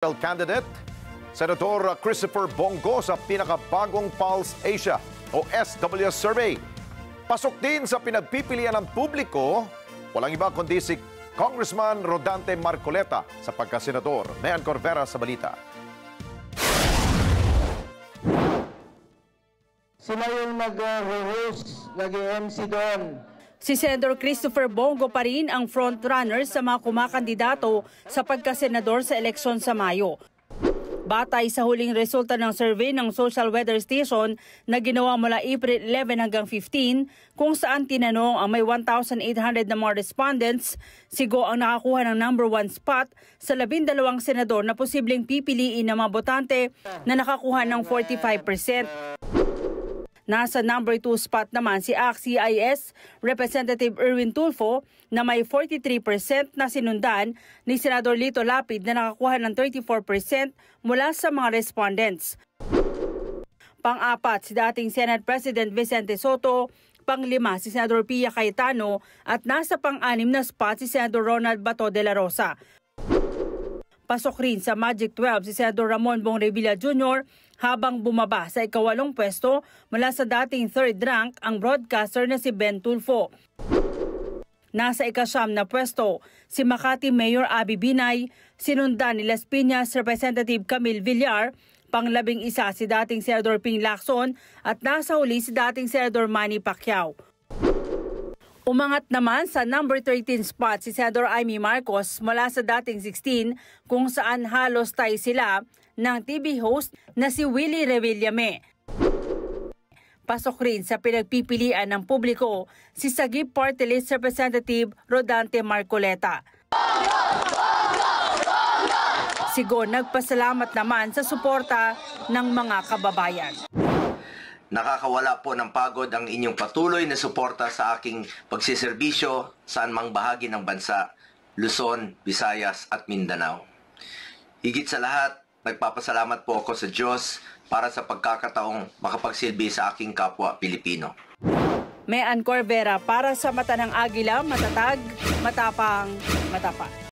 Candidate, Senator Christopher Bongo sa pinakabagong Pulse Asia o SWS survey. Pasok din sa pinagpipilian ng publiko, walang iba kundi si Congressman Rodante Marcoleta sa pagkasenador. Mayan Corvera sa balita. Sila yung nag-host, nag-MC doon. Si Senator Christopher Bongo pa rin ang frontrunner sa mga kumakandidato sa pagkasenador sa eleksyon sa Mayo. Batay sa huling resulta ng survey ng Social Weather Station na ginawa mula April 11 hanggang 15, kung saan tinanong ang may 1,800 na mga respondents, si Go ang nakakuha ng #1 spot sa 12 senador na posibleng pipiliin ng mga botante na nakakuha ng 45%. Nasa #2 spot naman si ACT-CIS Representative Erwin Tulfo na may 43% na sinundan ni Senador Lito Lapid na nakakuha ng 34% mula sa mga respondents. Pang-apat si dating Senate President Vicente Soto, pang-5 si Senador Pia Cayetano at nasa pang-6 na spot si Senador Ronald Bato de la Rosa. Pasok rin sa Magic 12 si Senador Ramon Bong Revilla Jr. habang bumaba sa ika-8 pwesto mula sa dating 3rd rank ang broadcaster na si Ben Tulfo. Nasa ika-9 na pwesto si Makati Mayor Abby Binay, sinundan ni Las Piñas Representative Camille Villar, pang-11 si dating Senador Ping Lacson at nasa huli si dating Senador Manny Pacquiao. Umangat naman sa #13 spot si Senador Amy Marcos mula sa dating 16 kung saan halos tie sila ng TV host na si Willie Revillame. Pasok rin sa pinagpipilian ng publiko si Sagip Party List Representative Rodante Marcoleta. Si Go nagpasalamat naman sa suporta ng mga kababayan. Nakakawala po ng pagod ang inyong patuloy na suporta sa aking pagsiservisyo saan mang bahagi ng bansa, Luzon, Visayas at Mindanao. Higit sa lahat, nagpapasalamat po ako sa Diyos para sa pagkakataong makapagsilbi sa aking kapwa Pilipino. Mayan Corvera para sa Mata ng Agila, matatag, matapang, matapat.